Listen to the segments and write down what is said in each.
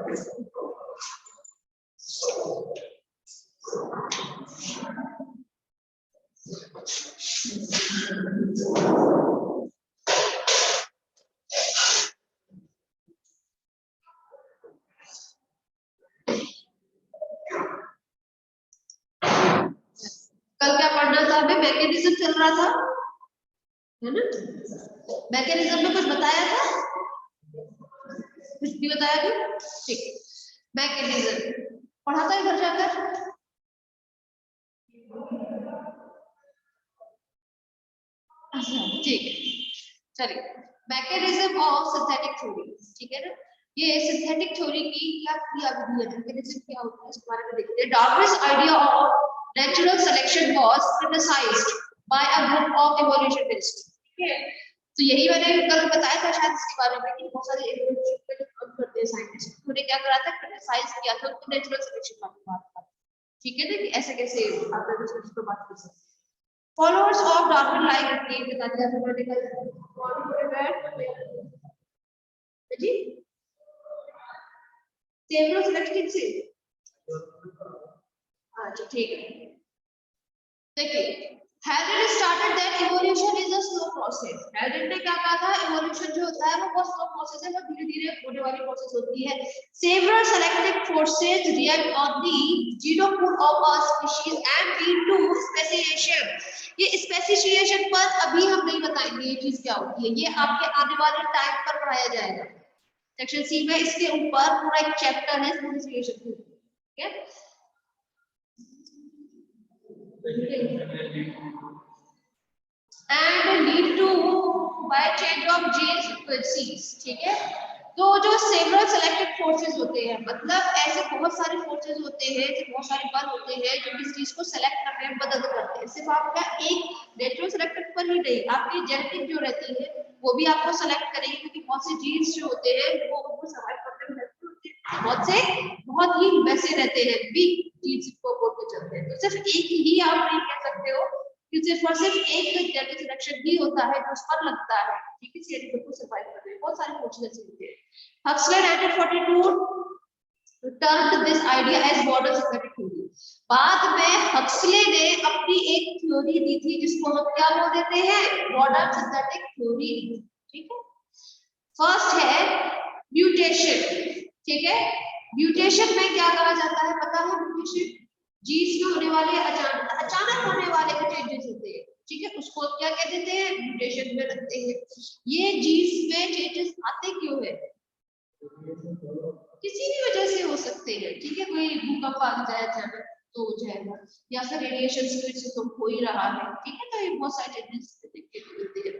कल क्या पढ़ना था? हमें मैकेनिज्म चल रहा था, है ना? मैकेनिज्म में कुछ बताया था? कुछ भी बताया भी? ठीक है, मैकेनिज्म पढ़ा था घर जाकर? अच्छा ठीक है, चलिए। मैकेनिज्म ऑफ सिंथेटिक थ्योरी, ठीक है ना? ये सिंथेटिक थ्योरी की क्या विधि है, मैकेनिज्म क्या होता है इसके बारे में देखते हैं। Darwin's idea of natural selection was criticised by a group of evolutionist, ठीक है? तो यही मैंने कल बताया था शायद इसके बारे में कि बहुत सारे इवोल्यूशन पे काम करते हैं साइंटिस्ट, उन्होंने क्या करा था, क्रिटिसाइज किया था उनको नेचुरल सिलेक्शन वाली बात का, ठीक है ना? कि ऐसे कैसे आप नेचुरल पे बात कर सकते हैं। Followers of Darwin like ये बता दिया था मैंने कल, जी सेवरो सिलेक्ट किससे? अच्छा ठीक है, देखिए Harden started that evolution is a slow process. Harden ने क्या कहा था, evolution जो होता है वो बहुत slow process है, वो धीरे-धीरे होने वाली process होती है. Several selective forces react on the genopool of a species and lead to speciation. ये speciation पर अभी हम नहीं बताएंगे ये चीज क्या होती है, ये आपके आने वाले टाइम पर पढ़ाया जाएगा सेक्शन सी में. इसके ऊपर पूरा एक चैप्टर है स्पेसिफिकेशन, ठीक है? And lead to by change of genes frequencies, ठीक है? तो जो सेवरल सेलेक्टेड फोर्सेस होते हैं, मतलब ऐसे बहुत सारे फोर्सेस होते हैं, बहुत सारे बल होते हैं जो किसी चीज को सेलेक्ट करने में मदद करते हैं. सिर्फ आपका एक नेचुरल सेलेक्टेड पर ही नहीं, आपकी जेनेटिक जो रहती है वो भी आपको सेलेक्ट करेगी, क्योंकि बहुत से जीन्स जो होते हैं वो उनको सर्वाइव करने में हेल्प करते हैं, बहुत ही वैसे रहते हैं, वीक जीन्स को बोल के चलते हैं. तो सिर्फ एक ही आप नहीं कह सकते हो कि सिर्फ एक जेनेटिक सिलेक्शन ही होता है जो उस पर लगता है, ठीक है? जेनेटिक को सर्वाइव करने में बहुत सारे फोर्सेस ऐसे होते हैं. Huxley 1942 termed this idea as modern synthetic theory. बाद में हक्सले ने अपनी एक थ्योरी दी थी जिसको हम क्या बोल देते हैं, मॉडर्न सिंथेटिक थ्योरी, ठीक है? फर्स्ट है म्यूटेशन, ठीक है? म्यूटेशन में क्या कहा जाता है पता है? म्यूटेशन जीन्स में होने वाले अचानक होने वाले चेंजेस होते हैं, ठीक है? उसको क्या कह देते हैं, म्यूटेशन में रखते हैं. ये जीन्स में चेंजेस आते क्यों है? किसी भी वजह से हो सकते हैं, ठीक है? कोई भूकंप आ जाए अचानक तो हो जाएगा, या फिर रेडिएशन से तो हो ही रहा है, ठीक है? तो ये बहुत सारे चेंजेस देखने को मिलते हैं.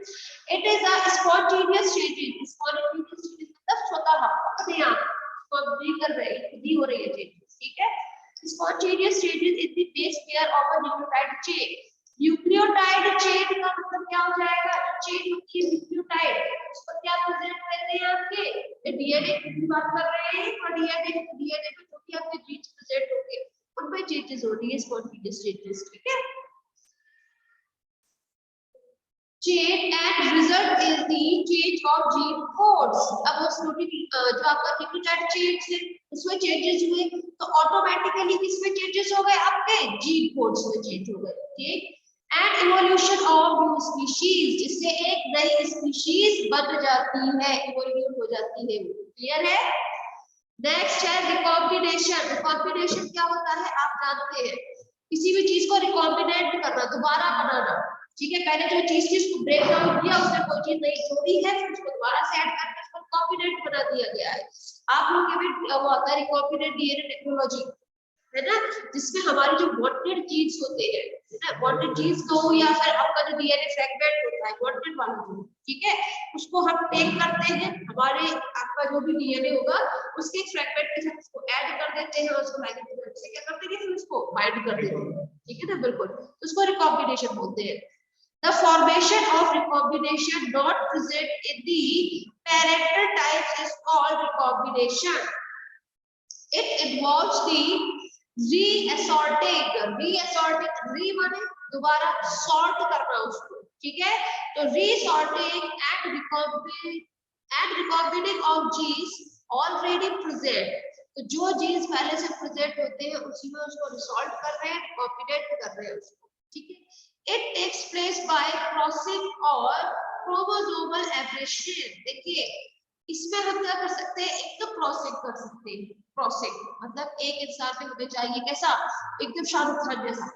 It is a spontaneous changes. Spontaneous changes मतलब स्वतः अपने आप खुद कर रहे हैं, खुद ही हो रही है चेंजेस, ठीक है? Spontaneous changes in the base pair of a nucleotide chain. Nucleotide chain का मतलब क्या हो जाएगा? चेन होती है न्यूक्लियोटाइड, उस पर क्या प्रेजेंट रहते हैं आपके डीएनए की बात कर रहे हैं, और डीएनए में जो भी आपके जीन्स प्रेजेंट होंगे उनमें चेंजेस हो रही है, स्पॉन्टेनियस चेंजेस, ठीक है? chain and result is the change of gene codes. अब उस जो आपका न्यूक्लियोटाइड चेन है उसमें चेंजेस हुए तो ऑटोमेटिकली किसमें चेंजेस हो गए? आपके जीन कोड्स में चेंज हो गए, ठीक? And evolution of new species, जिससे एक नई स्पीशीज बन जाती है, इवोल्यूट हो जाती है. क्लियर है? नेक्स्ट है रिकॉम्बिनेशन. रिकॉम्बिनेशन क्या होता है आप जानते हैं, किसी भी चीज को रिकॉम्बिनेट करना, दोबारा बनाना, ठीक है? पहले जो चीज थी उसको ब्रेक डाउन किया, उसमें कोई चीज नई जोड़ी है, फिर उसको दोबारा से ऐड करके उसको कॉम्बिनेट बना दिया गया है. आप लोग के भी वो आता है रिकॉम्बिनेट डीएनए टेक्नोलॉजी, है ना? जिसमें हमारी जो वांटेड जीन्स होते हैं, है ना? वांटेड जीन्स को या फिर आपका जो डीएनए फ्रैगमेंट होता है वांटेड वाला, ठीक है? उसको हम टेक करते हैं, हमारे आपका जो भी डीएनए होगा उसके फ्रैगमेंट के साथ उसको ऐड कर देते हैं, उसको लाइगेंड से क्या करते हैं, फिर उसको बाइंड कर देते हैं, ठीक है ना? बिल्कुल, उसको रिकॉम्बिनेशन बोलते हैं. The formation of recombination not present in the parental types is called recombination. It involves the reassorting, re माने दोबारा sort करना उसको, ठीक है? तो resorting and recombining of genes already present. तो जो जीन्स पहले से प्रेजेंट होते हैं उसी में उसको रिसॉल्व कर रहे हैं, रिकॉम्बिनेट कर रहे हैं उसको, ठीक है। It takes place by crossing और क्रोमोसोमल एब्रेशन। देखिए इसमें हम क्या कर सकते हैं, एक तो क्रॉसिंग कर सकते हैं, क्रॉसिंग मतलब एक इंसान में हमें चाहिए कैसा, एकदम शाहरुख खान जैसा,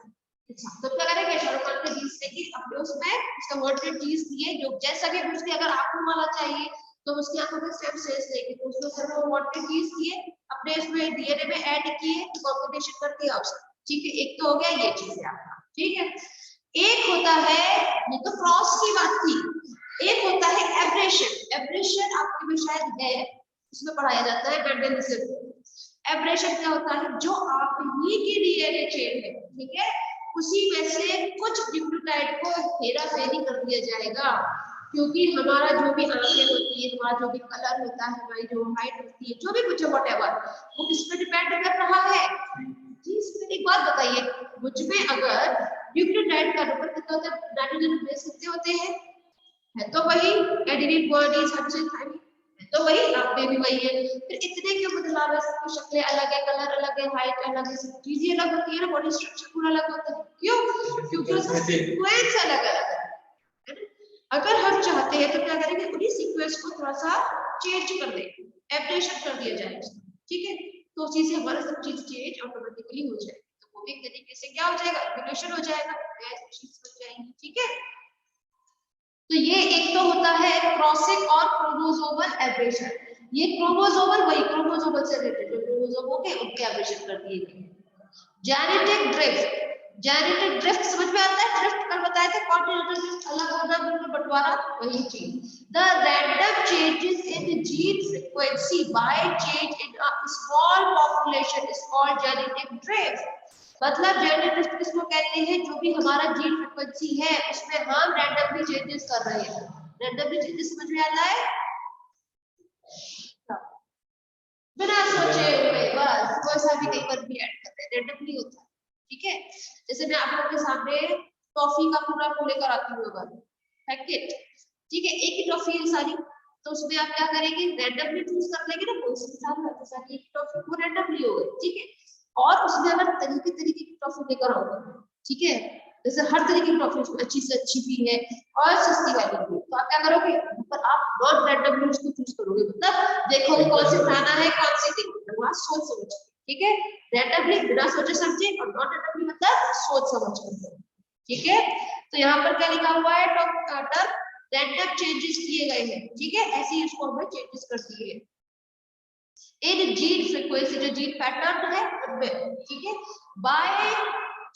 अच्छा तो क्या करेंगे, शाहरुख खान के जीन्स लेके अपने उसमें उसका वांटेड जीन्स लिए जो जैसा कि उसके अगर आंखों वाला चाहिए तो उसकी आंखों में सेम सेंस लेके तो उसमें से वो वांटेड जीन्स लिए अपने इसमें डीएनए में ऐड किए, कॉम्बिनेशन करके आप, ठीक है। एक तो हो गया ये चीज है आपका, ठीक है। एक होता है, ये तो क्रॉस की बात थी, एक होता है एब्रेशन। एब्रेशन आपके में शायद है, इसमें पढ़ाया जाता है मेंडेलिज्म। एब्रेशन क्या होता है, जो आप ही की डीएनए चेन है, ठीक है, उसी में से कुछ न्यूक्लियोटाइड को हेरा फेरी कर दिया जाएगा, क्योंकि हमारा जो भी आंखें होती है, हमारा जो भी कलर होता है, हमारी जो हाइट होती है, जो भी कुछ व्हाटएवर, वो किस पे डिपेंड कर रहा है जी। इसमें एक बात बताइए, मुझ में अगर न्यूक्लियोटाइड का नंबर कितना होता है, नाइट्रोजन बेस कितने होते हैं, है तो वही एडिनिन बॉडी सबसे थाइमिन है तो वही, आप में भी वही है, फिर इतने क्यों बदलाव है, सबकी शक्लें अलग है, कलर अलग है, हाइट अलग है, सब चीजें अलग होती है ना, बॉडी स्ट्रक्चर पूरा अलग होता है, क्यों, क्योंकि उसका सीक्वेंस अलग अलग है ना। अगर हम चाहते हैं तो क्या करेंगे, उन्हीं सीक्वेंस को थोड़ा सा चेंज कर देंगे, एब्रेशन कर दिया जाए, ठीक है, तो उसी से हमारा सब चीज चेंज ऑटोमेटिकली हो जाएगी, तो वो एक तरीके से क्या हो जाएगा, एवोल्यूशन हो जाएगा, चीज बन जाएगी, ठीक है। तो ये एक तो होता है क्रॉसिंग और क्रोमोसोमल एब्रेशन। ये क्रोमोसोमल वही क्रोमोसोमल से रिलेटेड जो क्रोमोसोम होंगे उनके एब्रेशन कर दिए गए। जेनेटिक ड्रिफ्ट, जेनेटिक ड्रिफ्ट समझ में आता है, ड्रिफ्ट कल बताए थे, कॉन्टिनेंटल ड्रिफ्ट अलग होना, बिल्कुल बंटवारा, वही चीज। The random changes in gene frequency by change in a small population is called genetic drift. मतलब जेनेटिक ड्रिफ्ट किसको कहते हैं, जो भी हमारा जीन फ्रीक्वेंसी है उसमें हम रैंडमली चेंजेस कर रहे हैं। रैंडमली चेंजेस समझ में आता है, बिना सोचे हुए, बस कोई सा भी कहीं पर भी ऐड कर रहे हैं, रैंडमली होता है, ठीक है। जैसे मैं आप लोगों के सामने टॉफी का पूरा को लेकर आती हूँ अगर पैकेट, ठीक है, एक ही टॉफी है सारी, तो उसमें आप क्या करेंगे, रैंडमली चूज कर लेंगे ना, कोई सी सारी होती सारी एक टॉफी वो रैंडमली हो गई, ठीक है। और उसमें अगर तरीके तरीके की टॉफी लेकर आओगे, ठीक है, जैसे हर तरीके की टॉफी अच्छी से अच्छी भी है और सस्ती वाली भी, तो आप क्या करोगे, पर आप नॉन रैंडमली उसको चूज करोगे, मतलब देखोगे कौन सी खाना है, कौन सी नहीं, वहां सोच समझ, ठीक है। रैंडमली बिना सोचे समझे, और नॉन रैंडमली मतलब सोच समझ कर, ठीक है। तो यहाँ पर क्या लिखा हुआ है, टर्म रैंडम चेंजेस किए गए हैं, ठीक है, ऐसे ही उसको हमें चेंजेस कर दिए इन जीन फ्रीक्वेंसी, जो जीन पैटर्न है उनमें, ठीक है, by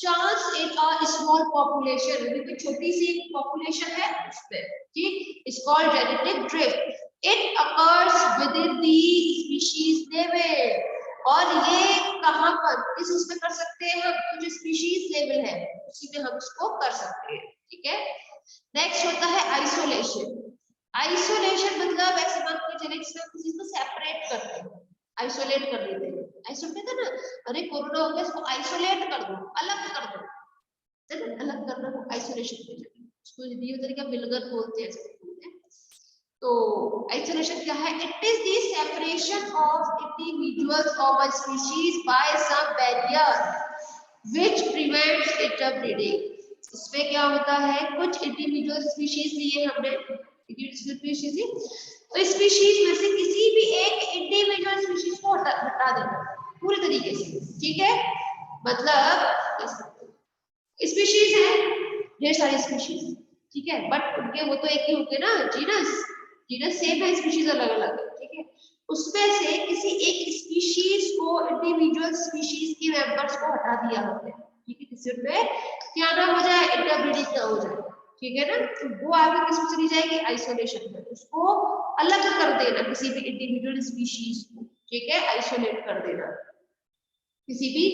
chance in a small population, क्योंकि छोटी सी पॉपुलेशन है उसमें, ठीक, is called genetic drift. It occurs with in the species level, और ये कहां पर किस उसमें कर सकते हैं हम, तो जो स्पीशीज लेवल है उसी में हम उसको कर सकते हैं, ठीक है। नेक्स्ट होता है आइसोलेशन। आइसोलेशन मतलब ऐसे मान के चले जिसमें हम किसी को सेपरेट करते हैं, आइसोलेट कर देते हैं, आइसोलेट है ना, अरे कोरोना हो गया इसको आइसोलेट कर दो, अलग कर दो, है ना, अलग करना को आइसोलेशन कहते हैं, इसको हिंदी में तरीका विलगर बोलते हैं, इसको बोलते हैं। तो आइसोलेशन क्या है, it is the separation of individuals of a species by some barrier which prevents interbreeding. इसमें क्या होता है, कुछ इंडिविजुअल स्पीशीज लिए हमने, स्पीशीज, तो स्पीशीज में से किसी भी एक इंडिविजुअल स्पीशीज को हटा देना पूरी तरीके से, ठीक है, मतलब स्पीशीज है ढेर सारी स्पीशीज, ठीक है, बट उनके वो तो एक ही होंगे ना, जीनस, जीनस सेम है, स्पीशीज अलग अलग है, ठीक है। उसमें से किसी एक स्पीशीज को, इंडिविजुअल स्पीशीज के मेंबर्स को हटा दिया हमने, ठीक है, किसी में क्या ना हो जाए, इंटरब्रीडिंग ना हो जाए, ठीक है ना, तो वो आगे किसमें चली जाएगी, आइसोलेशन में, उसको अलग कर देना किसी भी इंडिविजुअल स्पीशीज को, ठीक है, आइसोलेट कर देना किसी भी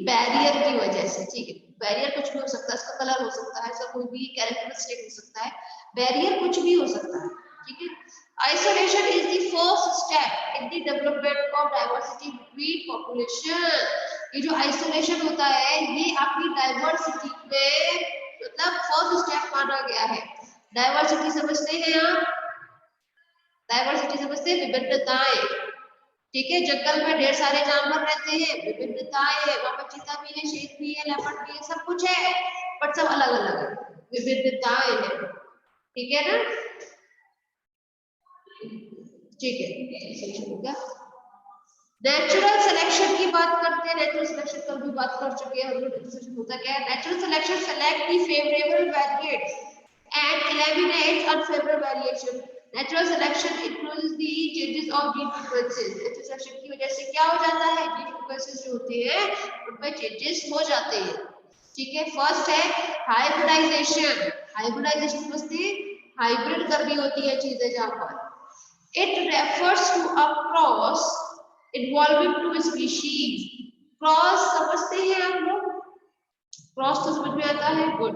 बैरियर की वजह से, ठीक है। बैरियर कुछ भी हो सकता है, इसका कलर हो सकता है, इसका कोई भी कैरेक्टरिस्टिक हो सकता है, बैरियर कुछ भी हो सकता है, ठीक है। Isolation is the first step in the development of diversity between population. ये जो आइसोलेशन होता है ये आपकी डाइवर्सिटी में मतलब फर्स्ट स्टेप माना गया है। डाइवर्सिटी समझते हैं आप, डाइवर्सिटी समझते हैं, विभिन्नताएं, ठीक है, जंगल में ढेर सारे जानवर रहते हैं, विविधताएं है, वहां पर चीता भी है, शेर भी है, लेपर्ड भी है, सब कुछ है, बट सब अलग अलग है, विविधताएं है, ठीक है ना। ठीक है, नेचुरल सिलेक्शन की बात करते हैं। नेचुरल सिलेक्शन कल भी बात कर चुके हैं हम लोग। नेचुरल सिलेक्शन होता क्या है? Natural selection select the favourable variants and eliminates unfavorable variation. Natural selection includes the changes of gene frequencies. Natural selection की वजह से क्या हो जाता है? gene frequencies जो होते हैं उनमें changes हो जाते हैं, ठीक है। फर्स्ट है हाइब्रिडाइजेशन। हाइब्रिडाइजेशन समझते हैं, हाइब्रिड करनी होती है चीजें जहां पर। It refers to a cross involving two species. Cross समझते हैं आप लोग? क्रॉस तो समझ में आता है, गुड।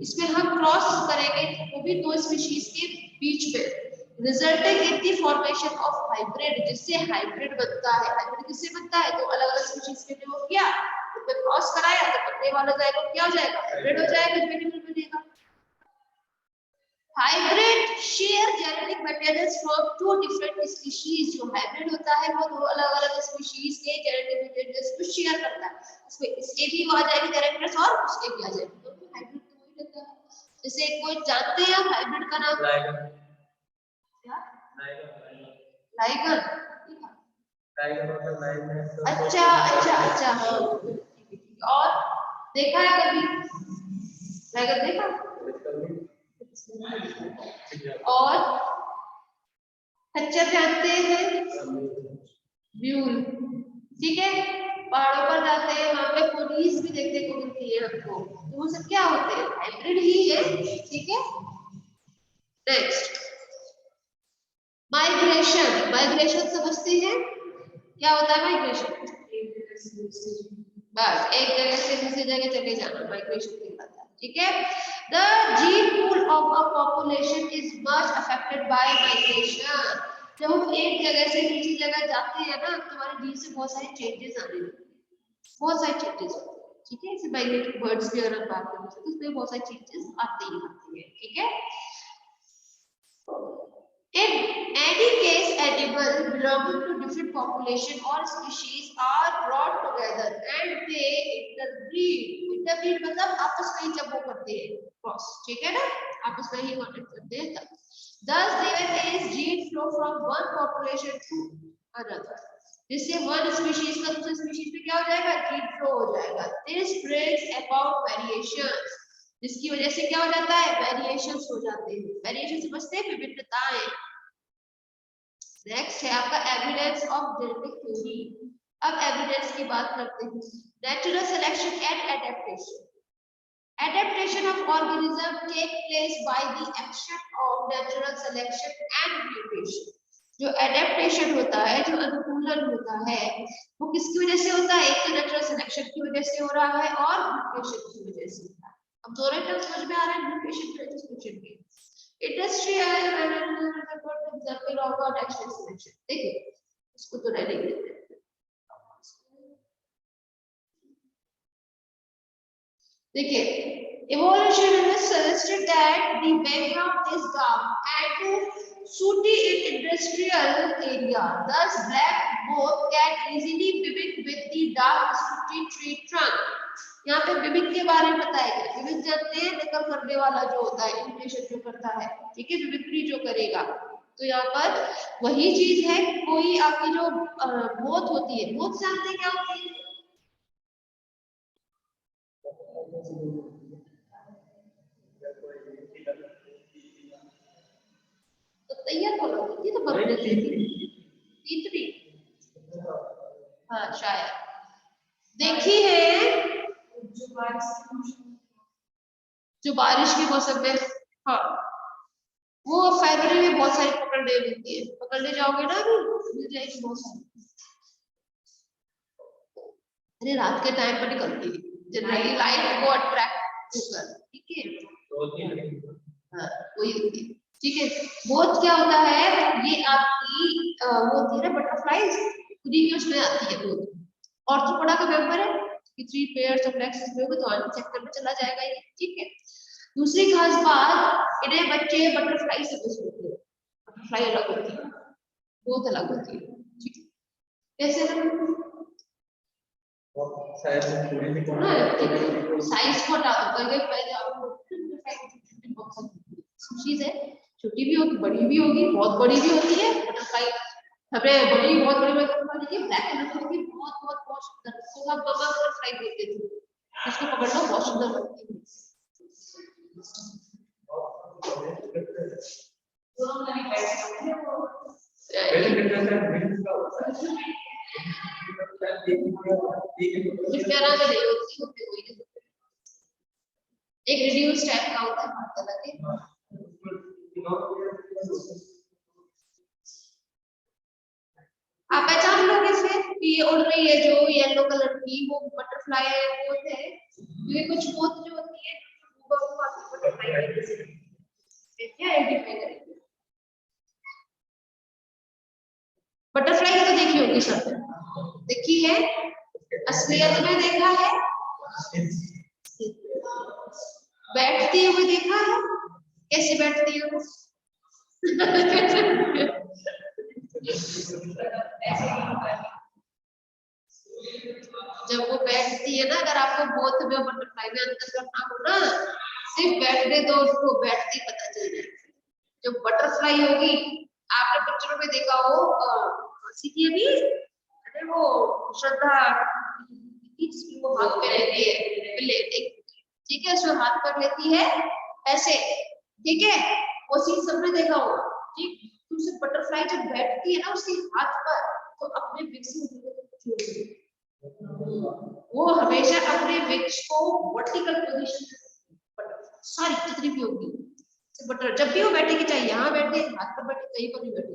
इसमें हम क्रॉस करेंगे वो भी दो स्पीशीज के बीच में, resulting in the formation of hybrid, जिससे हाइब्रिड बनता है। हाइब्रिड किससे बनता है? तो अलग अलग स्पीशीज के वो किया, तो क्रॉस कराया तो बनने वाला जाएगा, क्या हो जाएगा? हाइब्रिड हो जाएगा, वेरिएबल बनेगा। Hybrid share genetic materials from two different species. जो हाइब्रिड होता है वो दो अलग अलग स्पीशीज के जेनेटिक मटेरियल्स को शेयर करता है। इसमें इसके भी आ जाएंगे कैरेक्टर्स और उसके भी आ जाएंगे, तो हाइब्रिड तो वही रहता है। जैसे कोई जानते हैं आप हाइब्रिड का नाम? लाइगन। क्या? लाइगन। अच्छा अच्छा अच्छा, हाँ। और देखा है कभी लाइगन? देखा। और खच्चर जानते हैं? ब्यूल, ठीक है। पहाड़ों पर जाते हैं, वहां पे पुलिस भी देखने को मिलती है हमको, तो वो सब क्या होते हैं? हाइब्रिड ही है, ठीक है। Next, migration. माइग्रेशन समझते हैं क्या होता है? माइग्रेशन बस एक जगह से दूसरी जगह चले जाना, माइग्रेशन कहलाता है, ठीक है। The gene pool of a population is much affected by migration. जब हम एक जगह से दूसरी जगह जाते हैं ना, तो हमारे जीन से बहुत सारे चेंजेस आने लगते हैं, बहुत सारे चेंजेस होते हैं, ठीक है। जैसे माइग्रेटिंग बर्ड्स की अगर बात करें तो उसमें बहुत सारे चेंजेस आते ही आते हैं, ठीक है। In any case, animals belonging to different population or species are brought together and they interbreed. Interbreed मतलब आपस में ही जब वो करते हैं क्रॉस, ठीक है ना, आपस में ही कांटेक्ट करते हैं तब। Thus there is gene flow from one population to another. जिससे one species का दूसरे species में क्या हो जाएगा? gene flow हो जाएगा। This brings about variations. जिसकी वजह से क्या हो जाता है? वेरिएशंस हो जाते हैं। वेरिएशन समझते हैं, विविधताएं। नेक्स्ट है आपका एविडेंस ऑफ जेनेटिक थ्योरी। अब एविडेंस की बात करते हैं। Natural selection and adaptation. Adaptation of organism take place by the action of natural selection and mutation. जो एडेप्टेशन होता है, जो अनुकूलन होता है, वो किसकी वजह से होता है? एक तो नेचुरल सिलेक्शन की वजह से हो रहा है और म्यूटेशन की वजह से होता है। अब दोनों टर्म समझ में आ रहा है, म्यूटेशन की वजह से म्यूटेशन की। Industrial example of natural selection. देखिए इसको तो नहीं लेते, देखिए evolutionists suggested that the background is dark and sooty in industrial area. Thus, black moth can easily mimic with the dark sooty tree trunk. यहाँ पे विविक के बारे में बताया गया। विविक जानते हैं, नकल करने वाला जो होता है, इमिटेशन जो करता है, ठीक है, विविक्री जो करेगा। तो यहाँ पर वही चीज है, कोई आपकी जो मोथ होती है, मोथ जानते हैं क्या होती है? तो तैयार बोलो, ये तो बन देती थी तीतरी, हाँ शायद देखी है, जो बारिश के मौसम में, हाँ वो फरवरी में बहुत सारी पकड़ने मिलती है, पकड़ने जाओगे ना तो मिल जाएगी बहुत सारी। अरे रात के टाइम पर निकलती है जनरली, लाइट को अट्रैक्ट होकर, ठीक है, हाँ वही होती है, ठीक है। बोथ क्या होता है? ये आपकी वो होती है ना बटरफ्लाईज, खुदी की उसमें आती है बोथ। ऑर्थोपोडा का मेंबर है कि 3 पेयर्स ऑफ लेग्स इसमें होगा तो आगे सेक्टर में चला जाएगा ये, ठीक है। दूसरी खास बात, इन्हें बच्चे बटरफ्लाई से बचते हैं, बटरफ्लाई अलग होती है, बोथ अलग होती है, ठीक है। कैसे साइज को हटा दो, करके पहले आपको चीज है, छोटी भी होगी, बड़ी भी होगी, बहुत बड़ी भी होती है बटरफ्लाई। हमें बड़ी बहुत बड़ी बटरफ्लाई देखिए, ब्लैक कलर की होती है, बहुत बहुत बहुत सुंदर, उसको हम बबल बटरफ्लाई बोलते थे। इसको पकड़ना बहुत सुंदर लगती है। एक रिड्यूस टाइप का होता है, बहुत अलग है। आप पहचान लोगे इसे कि ये उड़ रही है, जो येलो कलर की वो बटरफ्लाई है, वो है ये कुछ मोथ जो होती है बटरफ्लाई क्या आइडेंटिफाई करेंगे। बटरफ्लाई तो देखी होगी सब, देखी है, असलियत में देखा है, बैठती हुई देखा है, कैसे बैठती है वो जब वो बैठती है ना, अगर आपको बोथ में बटरफ्लाई में अंतर करना हो ना, सिर्फ बैठने दो उसको, बैठती पता चल जाएगा। जो बटरफ्लाई होगी, आपने पिक्चरों में देखा हो, सीखिए भी, अरे वो श्रद्धा जिसकी वो हाथ पे रहती है, ठीक है, उसमें हाथ पर लेती है ऐसे, ठीक है, वो सीन सबने देखा हो, ठीक। दूसरी बटरफ्लाई जब बैठती है ना उसके हाथ पर, तो अपने विंग्स वो हमेशा अपने विंग्स को वर्टिकल पोजीशन, सारी जितनी भी होगी बटर, जब भी वो बैठेगी, चाहे यहाँ बैठे, हाथ पर बैठे, कहीं पर भी बैठे,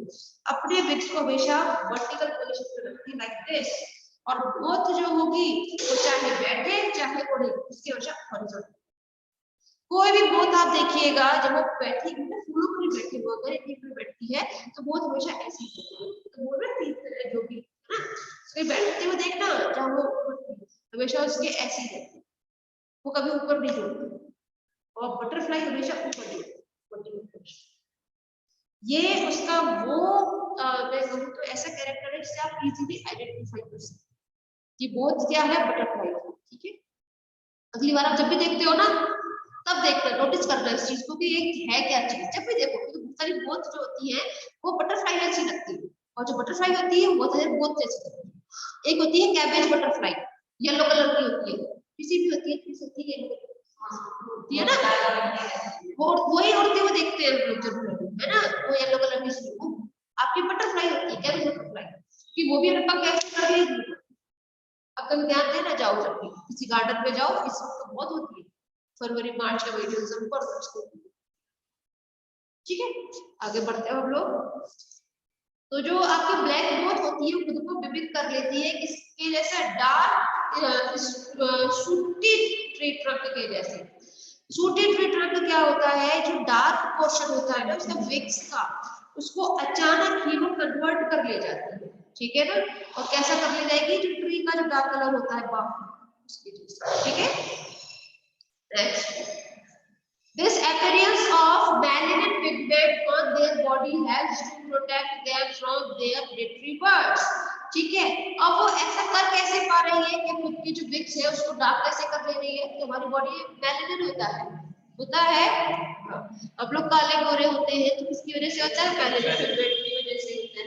अपने विंग्स को हमेशा वर्टिकल पोजीशन पे रखती, लाइक दिस। और बोथ जो होगी वो चाहे बैठे चाहे उड़े, उसकी हमेशा हॉरिजॉन्टल। कोई भी बोथ आप देखिएगा, जब वो बैठेगी ना, फूलों पर बैठी हुई अगर एक पे बैठती है, तो बोथ हमेशा ऐसी होती है। तो बोल रहे हैं जो भी है ना, उसके बैठते हुए देखना, जहाँ वो हमेशा उसके ऐसी रहती है, वो कभी ऊपर नहीं जोड़ती, और बटरफ्लाई हमेशा ऊपर जोड़ती। ये उसका वो मैं कहूँ तो ऐसा कैरेक्टर है जिसे आप इजीली आइडेंटिफाई कर सकते हैं कि बोथ क्या है, बटरफ्लाई, ठीक है। अगली बार आप जब भी देखते हो ना, तब देखना, नोटिस करना इस चीज को कि ये है क्या चीज। जब भी देखो, क्योंकि बहुत सारी बोथ जो होती है वो बटरफ्लाई जैसी लगती है, और जो बटरफ्लाई होती है वो बोथ जैसी लगती है। एक होती है कैबेज बटरफ्लाई, येलो कलर की होती है, किसी भी होती है, किसी होती है ना, वो वही उड़ते हुए देखते हैं हम लोग जरूर, है ना, वो येलो कलर की आपकी बटरफ्लाई होती है, कैबेज बटरफ्लाई, कि वो भी रपा कैसे कर रही है। अब कभी ध्यान देना, जाओ जब भी किसी गार्डन में जाओ, इस वक्त तो बहुत होती है, फरवरी मार्च का महीने जरूर, ठीक है। आगे बढ़ते हैं हम लोग। तो जो आपकी ब्लैक बोथ होती है, खुद को विविध कर लेती है किसके जैसे, डार्क सूटी ट्री ट्रंक के जैसे। सूटी ट्री ट्रंक क्या होता है, जो डार्क पोर्शन होता है ना उसका विक्स का, उसको अचानक ही वो कन्वर्ट कर ले जाती है, ठीक है ना। और कैसा कर ले जाएगी, जो ट्री का जो डार्क कलर होता है बाहर उसके जैसा, ठीक है। Next, this appearance of melanin pigment on their body helps to protect them from their predatory birds, ठीक है। अब वो ऐसा कर कैसे पा रही है कि खुद की जो विक्स है उसको डार्क कैसे कर ले रही है, कि हमारी बॉडी में मेलानिन होता है। अब लोग काले गोरे होते हैं तो किसकी वजह से होता है, मेलानिन पिगमेंट की वजह से होता है।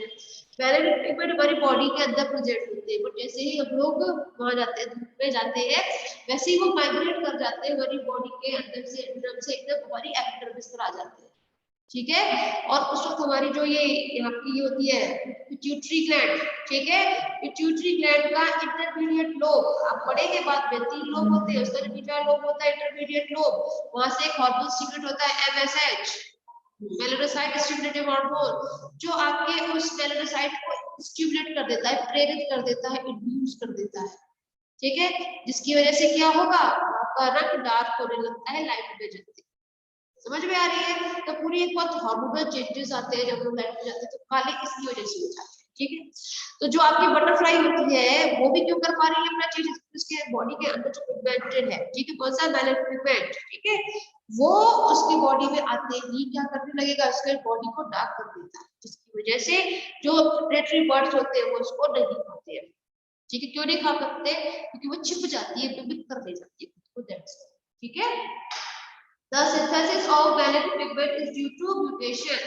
मेलानिन पिगमेंट हमारी बॉडी के अंदर प्रेजेंट होते हैं, बट जैसे ही हम लोग वहां जाते हैं, धूप में जाते हैं, वैसे ही वो माइग्रेट कर जाते हैं हमारी बॉडी के अंदर से, एकदम से एकदम हमारी एपिडर्मिस पर आ जाते हैं, ठीक है। और उस वक्त हमारी जो ये यहाँ की होती है पिट्यूटरी ग्लैंड, ठीक है, पिट्यूटरी ग्लैंड का इंटरमीडिएट लोब, आप पढ़ेंगे बाद में 3 लोब होते हैं, उसका जो पिछला लोब होता है इंटरमीडिएट लोब, वहां से एक हार्मोन सीक्रेट होता है एमएसएच, मेलानोसाइट स्टिमुलेटिंग हार्मोन, जो आपके उस मेलानोसाइट को स्टिमुलेट कर देता है, प्रेरित कर देता है, इंड्यूस कर देता है, ठीक है। जिसकी वजह से क्या होगा, आपका रंग डार्क होने लगता है लाइट में जाते, समझ में आ रही है। तो पूरी एक बहुत हार्मोनल चेंजेस आते हैं जब लोग लाइट में जाते हैं, तो काले इसकी वजह से हो जाते हैं, ठीक है। तो जो आपकी बटरफ्लाई होती है वो भी क्यों कर पा रही है अपना चेंजेस, उसके बॉडी के अंदर जो पिगमेंटेड है, ठीक है, कौन सा मेलानिन पिगमेंट, ठीक है, वो उसकी बॉडी में आते ही क्या करने लगेगा, उसके बॉडी को डार्क कर देता है, जिसकी वजह से जो प्रेडेटरी बर्ड्स होते हैं वो उसको नहीं खाते हैं, ठीक है। क्यों नहीं खा सकते, क्योंकि वो छिप जाती है, मिमिक कर ले जाती है खुद को, दैट्स ठीक है। The synthesis of melanic pigment is due to mutation.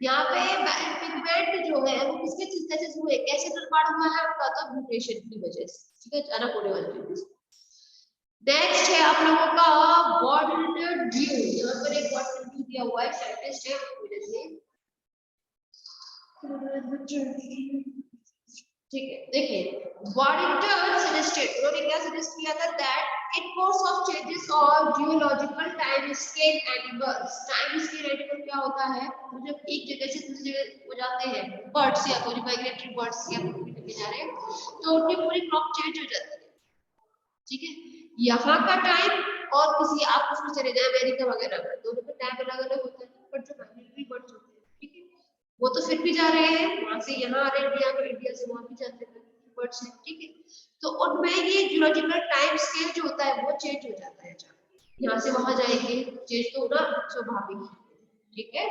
यहाँ पे melanic pigment जो है वो किसके सिंथेसिस हुए, कैसे निर्माण हुआ है आपका, तो म्यूटेशन की वजह से, ठीक है, अचानक होने वाली चीज। नेक्स्ट है आप लोगों का वाटर ड्यू, यहाँ पर एक वाटर ड्यू दिया हुआ है, साइंटिस्ट है वजह से, ठीक है। देखिए Waddington suggested, उन्होंने क्या सजेस्ट किया था, that in course of changes of geological time scale animals, time scale animal क्या होता है, तो जब एक जगह से दूसरी जगह हो जाते हैं बर्ड्स या कोई माइग्रेटरी बर्ड्स या कोई लेके जा रहे हैं, तो उनकी पूरी क्रॉप चेंज हो जाती है, ठीक है। यहाँ का टाइम और किसी आप उसमें चले जाए अमेरिका वगैरह में, दोनों का टाइम अलग अलग होता है, पर जो माइग्रेटरी बर्ड्स होते हैं, ठीक है, वो तो फिर भी जा रहे हैं, वहां से यहाँ आ रहे हैं इंडिया में, इंडिया से वहां भी जाते हैं बर्ड्स, ठीक है। तो उनमें ये जियोलॉजिकल टाइम स्केल जो होता है वो चेंज हो जाता है, यहाँ से वहां जाएंगे, चेंज तो होना स्वाभाविक है, ठीक है।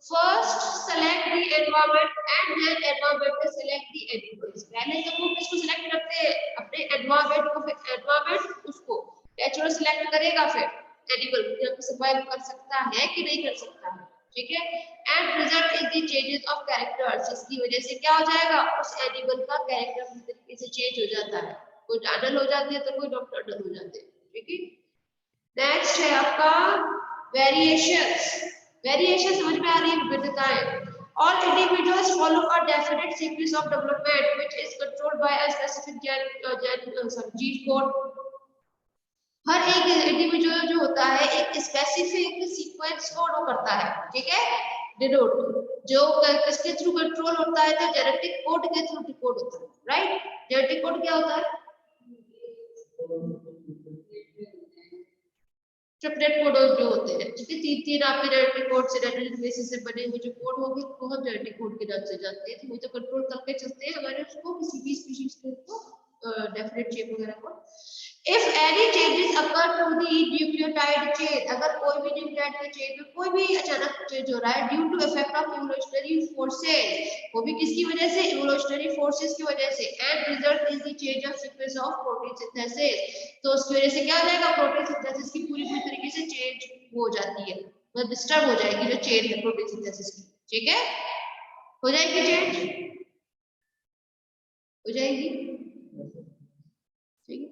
First select the environment and then environment में सेलेक्ट द एनिमल्स, पहले तो वो किसको सेलेक्ट करते हैं, अपने एनवायरनमेंट को, फिर एनवायरनमेंट उसको नेचुरल सेलेक्ट करेगा, फिर एनिमल यहाँ पे सर्वाइव कर सकता है कि नहीं कर सकता है, ठीक है। And result is the changes of characters, इसकी वजह से क्या हो जाएगा, उस एनिमल का कैरेक्टर पूरी तरीके से चेंज हो जाता है, कोई डल हो जाती है तो कोई नॉक्टर्नल हो जाते हैं, ठीक है। नेक्स्ट है आपका वेरिएशंस, वेरिएशन समझ में आ रही है, विविधताएं। All individuals follow a definite sequence of development which is controlled by a specific gene code. हर एक इंडिविजुअल जो होता है एक स्पेसिफिक सीक्वेंस कोड करता है, ठीक है, डिनोट, जो किसके थ्रू कंट्रोल होता है, तो जेनेटिक कोड के थ्रू डिकोड होता है, राइट। जेनेटिक कोड क्या होता है, ट्रिपलेट कोड जो होते हैं, ठीक है, तीन तीन आपके जेनेटिक कोड से जेनेटिक बेसिस से बने हुए जो कोड होंगे उसको हम जेनेटिक कोड के नाम से जानते हैं, तो वो तो कंट्रोल करके चलते हैं हमारे उसको किसी भी स्पीशीज को डेफिनेट शेप वगैरह को। If any changes occur to the nucleotide chain, अगर कोई भी न्यूक्लियोटाइड के चेन में कोई भी अचानक चेंज हो रहा है due to effect of evolutionary forces, वो भी किसकी वजह से, इवोल्यूशनरी फोर्सेस की वजह से, and result is the change of sequence of protein synthesis, तो उसकी वजह से क्या हो जाएगा, प्रोटीन सिंथेसिस की पूरी तरीके से चेंज हो जाती है, मतलब डिस्टर्ब हो जाएगी जो चेन है प्रोटीन सिंथेसिस की, ठीक है, हो जाएगी चेंज, हो जाएगी, ठीक है।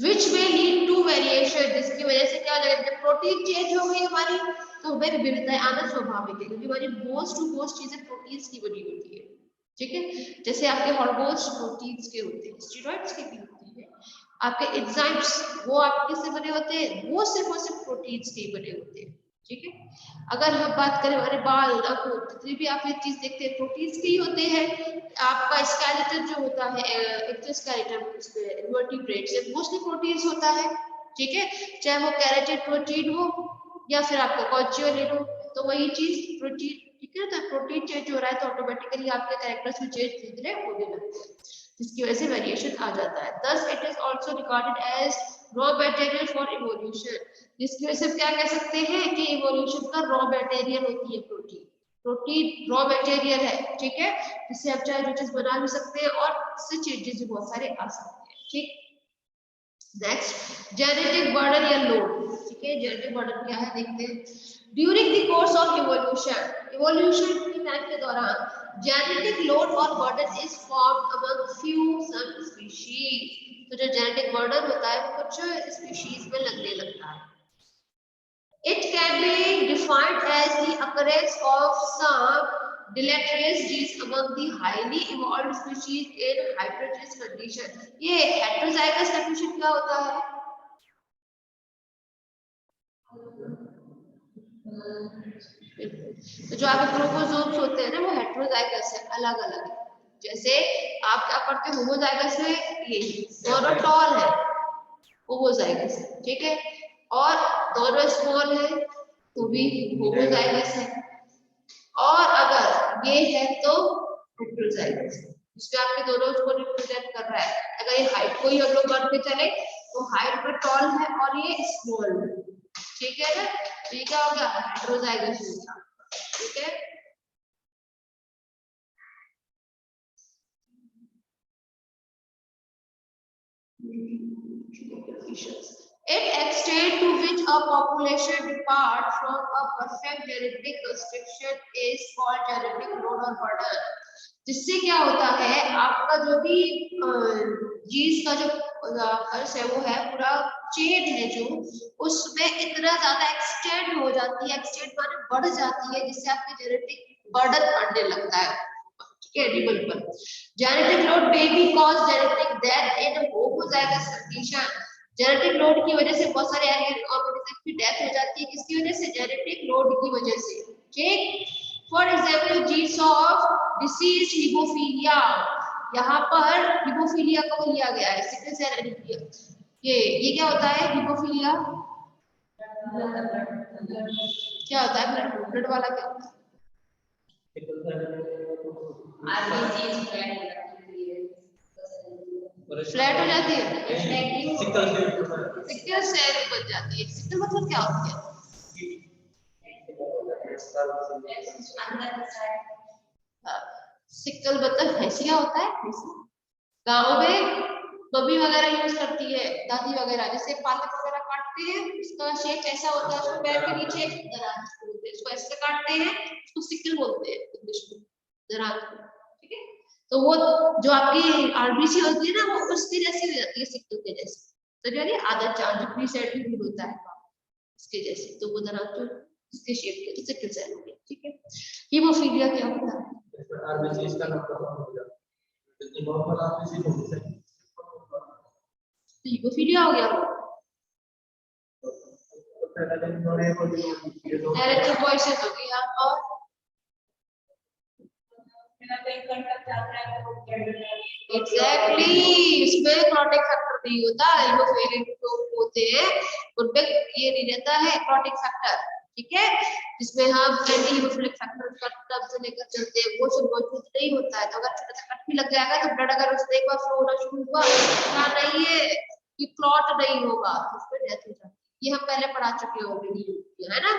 Which may lead to variation, जिसकी वजह से क्या हो जाएगा, जब प्रोटीन चेंज हो गई हमारी तो हमें विविधताएं आना स्वाभाविक है, क्योंकि हमारी मोस्ट टू मोस्ट चीजें प्रोटीन्स की बनी होती है, ठीक है। जैसे आपके हार्मोन्स प्रोटीन्स के होते हैं, स्टेरॉइड्स के भी होते हैं, आपके एंजाइम्स वो आपके से बने होते हैं, वो सिर्फ प्रोटीन्स के बने होते हैं, ठीक है। अगर हम बात करें हमारे बाल, आंखों, जितनी भी आप ये चीज देखते हैं प्रोटीन्स के ही होते हैं। आपका स्केलेटन जो होता है, एक्सोस्केलेटन, उसमें इन्वर्टिब्रेट्स मोस्टली प्रोटीन्स होता है, ठीक है, चाहे वो केराटिन प्रोटीन हो या फिर आपका कॉन्चियोलिन हो, तो वही चीज प्रोटीन, ठीक है। तो प्रोटीन चेंज हो रहा है तो ऑटोमेटिकली आपके कैरेक्टर्स में चेंज धीरे धीरे होने लगते हैं, जिसकी वजह से वेरिएशन आ जाता है। thus it is also regarded as raw material for evolution, जिसकी वजह से क्या कह सकते हैं कि इवोल्यूशन का रॉ मटेरियल होती है प्रोटीन, प्रोटीन रॉ मटेरियल है, ठीक है, जिससे आप चाहे जो चीज बना भी सकते हैं और इससे चेंजेस भी बहुत सारे आ सकते हैं, ठीक। नेक्स्ट जेनेटिक बर्डन या लोड, ठीक है, जेनेटिक बर्डन क्या है देखते हैं। During the course of evolution, evolution के टाइम के दौरान जेनेटिक लोड और burden is formed among few some species, तो जो जेनेटिक बर्डन होता है वो कुछ स्पीशीज में लगने लगता है। It can be defined as the occurrence of some deleterious genes among the highly evolved species in heterozygous condition. ये heterozygous condition क्या होता है? तो जो आपके क्रोमोसोम्स होते हैं ना वो हेटेरोजाइगस है, अलग अलग है। जैसे आप क्या करते हो, होमोजाइगस में ये दोनों टॉल है, होमोजाइगस है, ठीक है, और दोनों स्मॉल है तो भी होमोजाइगस है, और अगर ये है तो हेटेरोजाइगस, इसमें आपके दोनों को रिप्रेजेंट कर रहा है। अगर ये हाइट को ही हम लोग बढ़ते चले तो हाइट में टॉल है और ये स्मॉल है, ठीक है ना, तो ये क्या हो गया, हेटेरोजाइगस हो गया, ठीक है। An extent to which a population departs from a perfect genetic restriction is called genetic load or burden. जिससे क्या होता है, आपका जो भी जीन्स का जो फर्श है वो है पूरा चेन है जो, उसमें इतना ज्यादा एक्सटेंड हो जाती है, एक्सटेंड माने बढ़ जाती है, जिससे आपके जेनेटिक बर्डन बढ़ने लगता है, ठीक है, एनिमल पर। Genetic load may be cause genetic death in homozygous condition. Genetic load की वजह से बहुत सारे ऑर्गेनिज्म की डेथ हो जाती है, किसकी वजह से, जेनेटिक लोड की वजह से, ठीक। For example jeans of disease haemophilia, यहाँ पर हीमोफीलिया को लिया गया है, सिकल सेल एनीमिया। ये क्या होता है हीमोफीलिया, क्या होता है, ब्लड वाला क्या होता है, फ्लैट हो जाती है, सिकल सेल बन जाती है। सिकल मतलब क्या होती है, सिकल मतलब हैसिया होता है, गाँव में मम्मी वगैरह यूज करती है, दादी वगैरह, जैसे पालक वगैरह काटते हैं, उसका शेप ऐसा होता है, उसको पैर के नीचे दराज बोलते हैं, इसको ऐसे काटते हैं, उसको सिकल बोलते हैं इंग्लिश में, दराज, ठीक है। तो वो जो आपकी आरबीसी होती है ना, वो उसके जैसी हो जाती है, सिकल के जैसे, तो जो आदत चार्ज जो प्रीसेट भी होता है इसके जैसे, तो वो दराज जो इसके शेप के, तो सिकल सेल हो गया, ठीक है। हीमोफीलिया क्या होता है, आरबीसी इसका नाम हो गया, नॉर्मल आरबीसी होता है, हीमोफीलिया हो गया, एरिथ्रोपॉइसिस हो गया, और एग्जैक्टली इसमें क्लॉटिंग फैक्टर नहीं होता, हीमोफीलिया जो होते हैं उनपे ये नहीं रहता है क्लॉटिंग फैक्टर, ठीक है, जिसमें हम एंटी हीमोफिलिक फैक्टर का टर्म से लेकर चलते हैं, वो सब मौजूद नहीं होता है। तो अगर छोटा सा कट भी लग जाएगा तो ब्लड अगर उससे एक बार फ्लो होना शुरू हुआ, क्या नहीं है कि क्लॉट नहीं होगा, उसमें डेथ हो जाती है, ये हम पहले पढ़ा चुके ऑलरेडी, है ना।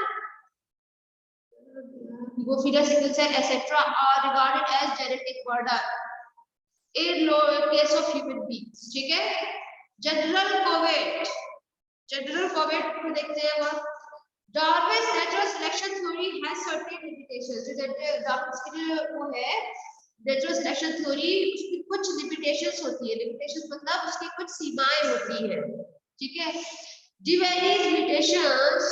Hemophilia, sickle cell, etc. are regarded as genetic burden in case of human beings, ठीक है। जनरल कोविड को देखते हैं हम। Darwin's natural selection theory has certain limitations. Darwin's की जो वो है natural selection theory, उसकी कुछ limitations होती है, limitations मतलब उसकी कुछ सीमाएं होती है, ठीक है। The various limitations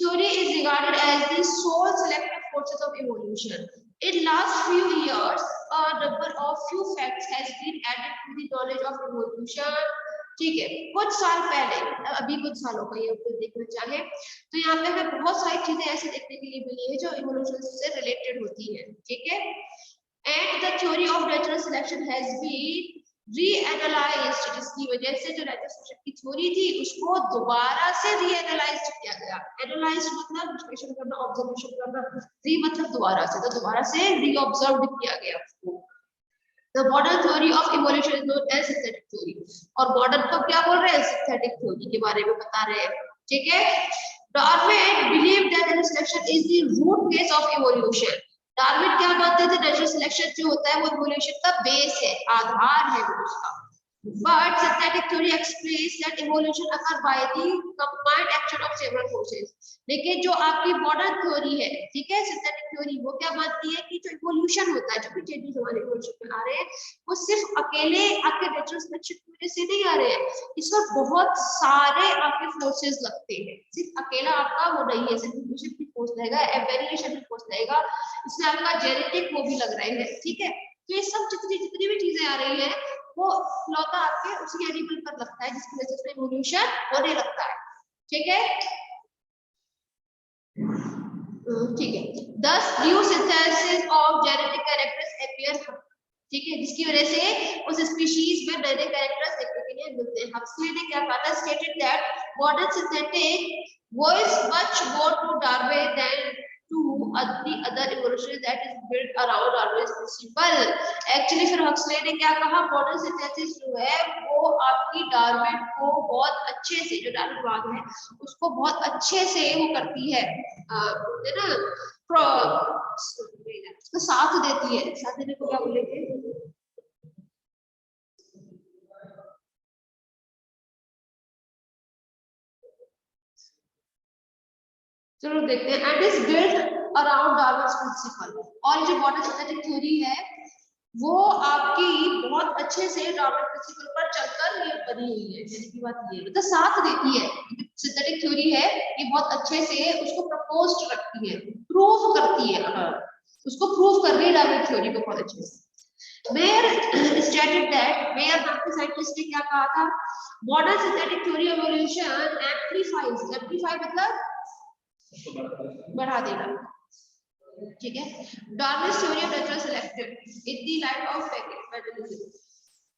theory is regarded as the sole selective forces of evolution. In last few years, a number of few facts has been added to the knowledge of evolution. ठीक है, कुछ साल पहले, अभी कुछ सालों का ये देखना चाहे तो यहाँ पे हमें बहुत सारी चीजें ऐसे देखने के लिए मिली है जो इवोल्यूशन से रिलेटेड होती है, ठीक है। And the theory of natural selection has been reanalysed, जिसकी वजह से जो नेचुरल सिलेक्शन की थ्योरी थी उसको दोबारा से रीएनालाइज्ड किया गया। एनालाइज्ड मतलब विश्लेषण करना, ऑब्जर्वेशन करना, री मतलब दोबारा से, तो दोबारा से रीऑब्जर्व किया गया उसको। The modern theory of evolution is known as synthetic theory. और मॉडर्न को क्या बोल रहे हैं, सिंथेटिक थ्योरी के बारे में बता रहे हैं, ठीक है। Darwin believed that natural selection is the root cause of evolution. Darwin क्या मानते थे, नेचुरल सिलेक्शन जो होता है वो इवोल्यूशन का बेस है, आधार है वो उसका। But synthetic theory explains that evolution occurs by the combined action of several forces. लेकिन जो आपकी मॉडर्न थ्योरी है, ठीक है, सिंथेटिक थ्योरी, वो क्या मानती है कि जो इवोल्यूशन होता है, जो भी चेंजेस हमारे इवोल्यूशन में आ रहे हैं, वो सिर्फ अकेले आपके नेचुरल सिलेक्शन की वजह से नहीं आ रहे हैं, इसमें बहुत सारे आपके फोर्सेस लगते हैं, सिर्फ अकेला आपका वो नहीं है, सिर्फ इवोल्यूशन की फोर्स लगेगा, वेरिएशन की फोर्स लगेगा, इसमें आपका जेनेटिक वो भी लग रहे हैं, ठीक है। तो ये सब जितनी भी चीजें आ रही है वो लौटा आपके उसी एनिमल पर लगता है, जिसकी वजह से इवोल्यूशन होने लगता है, ठीक है, ठीक है। Thus new synthesis of genetic characters appear, ठीक है, जिसकी वजह से उस स्पीशीज में नए कैरेक्टर्स देखने के लिए मिलते हैं। हक्सले ने क्या कहा था, stated that modern synthetic was much more to Darwin than to the other evolution evolution that is built around Darwin's principle. Actually फिर हक्सले ने क्या कहा, मॉडर्न सिंथेसिस जो है वो आपकी डार्विन को बहुत अच्छे से, जो डार्विन भाग है उसको बहुत अच्छे से वो करती है ना, उसको साथ देती है। साथ देने को क्या बोलेंगे? चलो देखते हैं। And is built around Darwin's principle. और जो मॉडर्न सिंथेटिक थ्योरी है वो आपकी बहुत अच्छे से डार्विन प्रिंसिपल पर चलकर ये बनी हुई है। यानी की बात ये मतलब साथ देती है, सिंथेटिक थ्योरी है ये बहुत अच्छे से उसको प्रपोज रखती है, प्रूव करती है, उसको प्रूव कर रही है डार्विन थ्योरी को बहुत अच्छे से। Where stated that, where नाम के साइंटिस्ट ने क्या कहा था, modern synthetic theory evolution amplifies, amplify मतलब बढ़ा देना, ठीक है, Darwin's theory of natural selection in the light of materialism.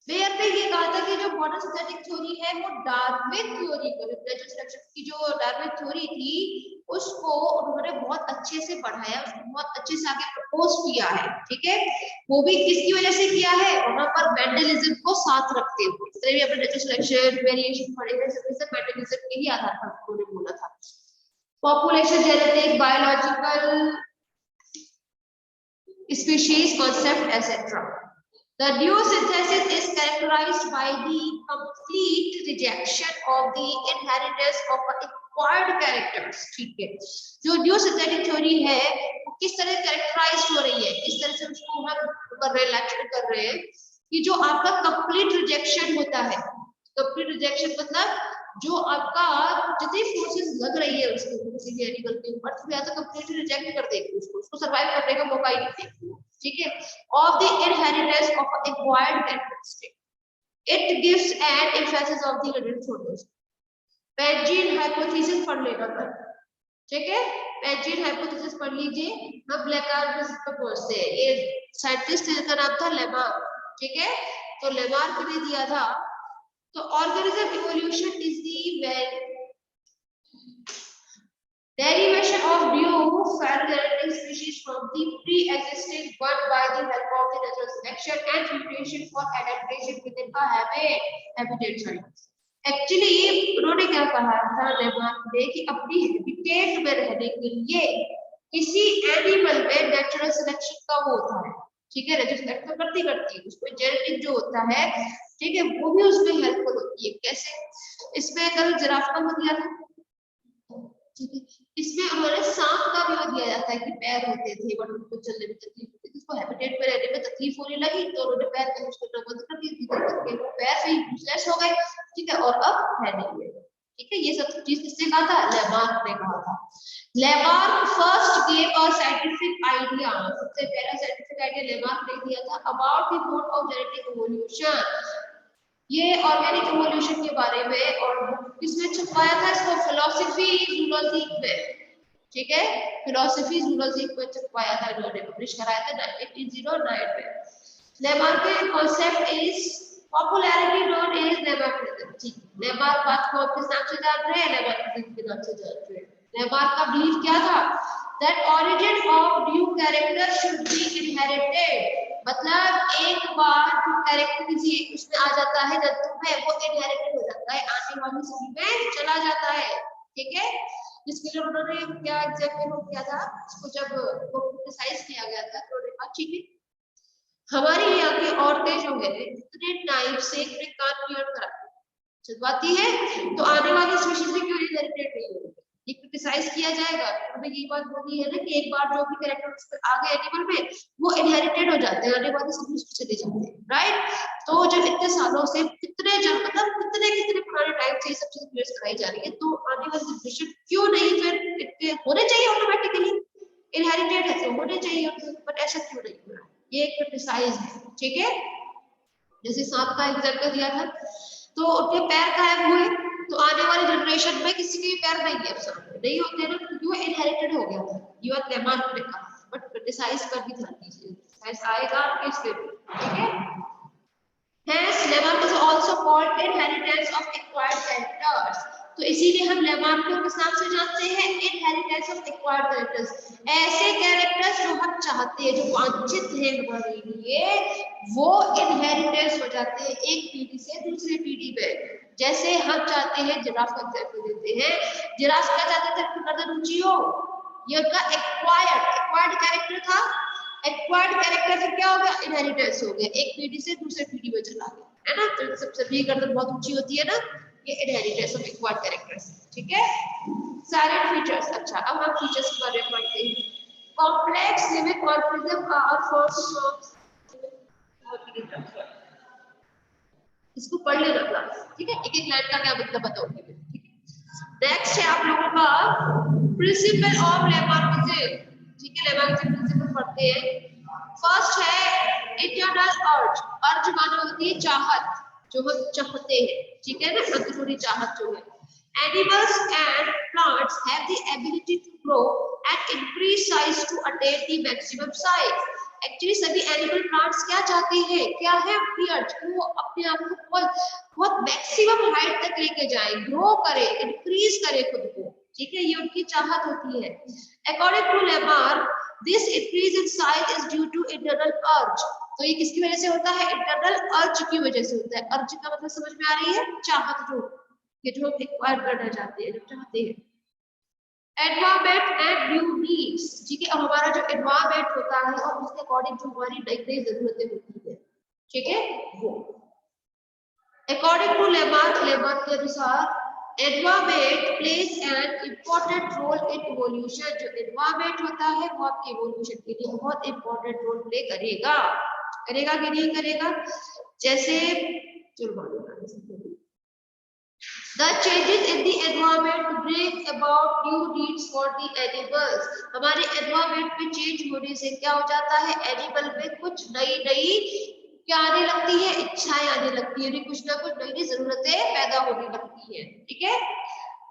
Where पे ये कहा था कि जो मॉडर्न सिंथेटिक थ्योरी है वो डार्विन थ्योरी को, नेचुरल सिलेक्शन की जो डार्विन थ्योरी थी उसको उन्होंने बहुत अच्छे से बढ़ाया, उसको बहुत अच्छे से आगे प्रपोज किया है, ठीक है। वो भी किसकी वजह से किया है, वहां पर मेंडलिज्म को साथ रखते हुए। जितने भी अपने नेचुरल सिलेक्शन वेरिएशन पढ़े हैं सब मेंडलिज्म के ही आधार पर उन्होंने बोला था। Population, genetic, biological species concept etc. The new synthesis is characterized by the complete rejection of the inheritance of acquired characters, ठीक है। जो न्यू सिंथेटिक थ्योरी है वो किस तरह कैरेक्टराइज हो रही है, किस तरह से उसको हम कर रहे हैं, लेक्चर कर रहे हैं कि जो आपका कंप्लीट रिजेक्शन होता है, कंप्लीट रिजेक्शन मतलब जो आपका जितनी फोर्सेस लग रही है उसके ऊपर, किसी भी एनिमल के ऊपर, तो या तो कंप्लीटली रिजेक्ट कर देगी उसको सर्वाइव करने का मौका ही नहीं देगी, ठीक है। Of the inheritance of acquired characteristic, it gives an emphasis of the little छोटे। पेजिन हाइपोथेसिस पढ़ लेगा कर, ठीक है, पेजिन हाइपोथेसिस पढ़ लीजिए। हम लेमार्क पे पहुंचते हैं। ये साइंटिस्ट का नाम था लेमार्क, ठीक है। तो लेमार्क ने दिया था, तो organism evolution is the derivation of new phylogenetic species from the pre-existing one by the help of the natural selection and mutation for adaptation within a habitat site. Actually उन्होंने क्या कहा था लेमार्क ने कि अपनी हैबिटेट में रहने के लिए किसी एनिमल में नेचुरल सिलेक्शन का वो होता है, ठीक है, नेचुरल सिलेक्शन करती है, उसमें जेनेटिक जो होता है, ठीक है, वो भी उसमें हेल्पफुल होती है। कैसे? इसमें कल जिराफ का भी दिया था, ठीक है, इसमें उन्होंने सांप का भी दिया जाता है कि पैर होते थे बट उनको चलने में तकलीफ होती थी, उसको हैबिटेट में रहने में तकलीफ होने लगी तो उन्होंने पैर का यूज करना बंद कर दिया, धीरे करके वो पैर से यूजलेस हो गए, ठीक है, और अब है नहीं है, ठीक है। ये सब चीज किसने कहा था? लेमार्क ने कहा था। Lamarck first gave a scientific idea, सबसे पहला साइंटिफिक आइडिया लेमार्क ने दिया था about the mode of genetic evolution, ये ऑर्गेनिक इवोल्यूशन के बारे में, और किसमें छपाया था इसको? फिलॉसफी जूलॉजी में, ठीक है, फिलॉसफी जूलॉजी में छपाया था, इन्होंने पब्लिश कराया था 1809 में। लेमार्क के concept is popularity known as Lamarckism, ठीक है। लेमार्क बात को किस नाम से जान रहे हैं? लेमार्किज्म के नाम से जान रहे हैं। लेमार्क का बिलीफ क्या था? That origin of new character should be inherited, मतलब एक बार जो कैरेक्टर किसी उसमें आ जाता है जंतु में, वो इनहेरिटेड हो जाता है, आने वाली सदी में चला जाता है, ठीक है। जिसके लिए उन्होंने क्या एग्जैक्टली वो किया था, इसको जब वो क्रिटिसाइज किया गया था तो उन्होंने कहा ठीक है, हमारी यहाँ की औरतें जो है इतने टाइम से इतने कान क्लियर कराती चलवाती है, तो आने वाली स्पीशीज में क्यों इनहेरिटेड नहीं होगी, ये क्रिटिसाइज किया जाएगा। उन्होंने ये बात बोली है ना कि एक बार जो भी कैरेक्टर उस पर आ गए एनिमल में वो इनहेरिटेड हो जाते हैं, आने वाली स्पीशीज में चले जाते हैं, राइट। तो जब इतने सालों से कितने जब मतलब कितने पुराने टाइम से ये सब चीजें क्लियर कराई जा रही है, तो आने वाली जनरेशन क्यों नहीं फिर इतने होने चाहिए ऑटोमेटिकली, इनहेरिटेड है तो होने चाहिए, बट ऐसा क्यों नहीं हो रहा है, ये क्रिटिसाइज है, ठीक है। जैसे सांप का एग्जांपल दिया था, तो उनके पैर गायब हुए, तो आने वाली जनरेशन में किसी के भी पैर नहीं है, नहीं होते ना, क्योंकि वो इनहेरिटेड हो गया था, ये बात लेमार्क ने कहा, बट क्रिटिसाइज कर भी था चीजें आएगा इसके, ठीक है। Hence, Lemark is also called inheritance of acquired characters. तो इसीलिए हम लेमार्क को किस नाम से जानते हैं? Inheritance of acquired characters. ऐसे कैरेक्टर्स जो हम चाहते हैं, जो वांछित है हमारे लिए, वो इनहेरिटेंस हो जाते हैं एक पीढ़ी से दूसरी पीढ़ी में। जैसे हम चाहते हैं, जिराफ का एग्जांपल देते हैं, जिराफ क्या चाहते थे उनकी गर्दन ऊंची हो, ये उनका एक्वायर्ड कैरेक्टर था। एक्वायर्ड कैरेक्टर से क्या हो गया, इनहेरिटेंस हो गया, एक पीढ़ी से दूसरे पीढ़ी में चला गया, है ना। तो सबसे भी गर्दन बहुत ऊंची होती है ना, ये इनहेरिटेंस ऑफ एक्वायर्ड कैरेक्टर्स, ठीक है। साइलेंट फीचर्स, अच्छा अब हम फीचर्स के बारे में पढ़ते हैं। Complex living organism are forms, इसको पढ़ लेना क्लास, ठीक है, एक एक लाइन का क्या मतलब बताऊंगी मैं, ठीक है। नेक्स्ट है आप लोगों का प्रिंसिपल ऑफ लेमार्किज्म, ठीक है, लेमार्किज्म प्रिंसिपल पढ़ते हैं। फर्स्ट है इंटरनल अर्ज, अर्ज माना होती है चाहत, जो हम चाहते हैं, ठीक है ना, अंदरूनी चाहत जो है। Animals and plants have the ability to grow and increase size to attain the maximum size. Actually सभी एनिमल प्लांट्स क्या चाहते हैं, क्या है अपनी अर्ज, वो अपने आप को बहुत मैक्सिमम हाइट तक लेके जाए, ग्रो करे, इंक्रीज करे खुद को, ठीक है, ये उनकी चाहत होती है। According to Lamarck, this increase in size is due to internal urge. तो ये किसकी वजह से होता है, इंटरनल अर्ज की वजह से होता है। अर्ज का मतलब समझ में आ रही है, चाहत, जो ये जो एक्वायर करना चाहते हैं, जो चाहते हैं। एनवायरनमेंट एंड न्यू नीड्स, ठीक है, और हमारा जो एनवायरनमेंट होता है और उसके अकॉर्डिंग जो हमारी नई नई जरूरतें होती है, ठीक है, वो अकॉर्डिंग टू लेमार्क, लेमार्क के अनुसार environment plays an important role in evolution. जो एनवायरनमेंट होता है वो आपके इवोल्यूशन के लिए बहुत इंपॉर्टेंट रोल प्ले करेगा, करेगा कि नहीं करेगा। जैसे The changes in the environment bring about new needs for the animals. हमारे environment में change होने से क्या हो जाता है, एनिमल में कुछ नई नई क्या आने लगती है, इच्छाएं आने लगती है, कुछ ना कुछ नई नई जरूरतें पैदा होने लगती है, ठीक है।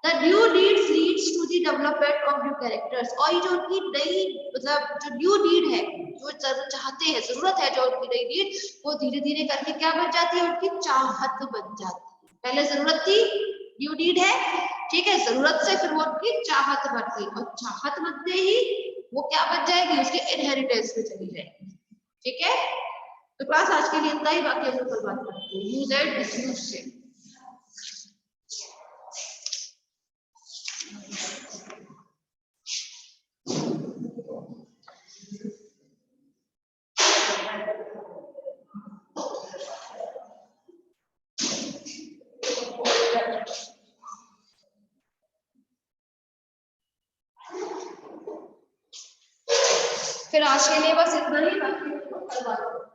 The new needs leads to the development of new characters. और ये जो उनकी नई मतलब जो न्यू नीड है, जो चाहते हैं, जरूरत है, जो उनकी नई नीड, वो धीरे धीरे करके क्या बन जाती है, उनकी चाहत बन जाती है। पहले जरूरत थी, न्यू नीड है, ठीक है, जरूरत से फिर वो उनकी चाहत बन गई, और चाहत बनते ही वो क्या बन जाएगी, उसके इनहेरिटेंस में चली जाएगी, ठीक है। तो क्लास आज के लिए इतना ही, बाकी हम लोग कल बात करते हैं यूज एंड डिसयूज से। फिर आज के लिए बस इतना ही, बाकी कल बात करते हैं।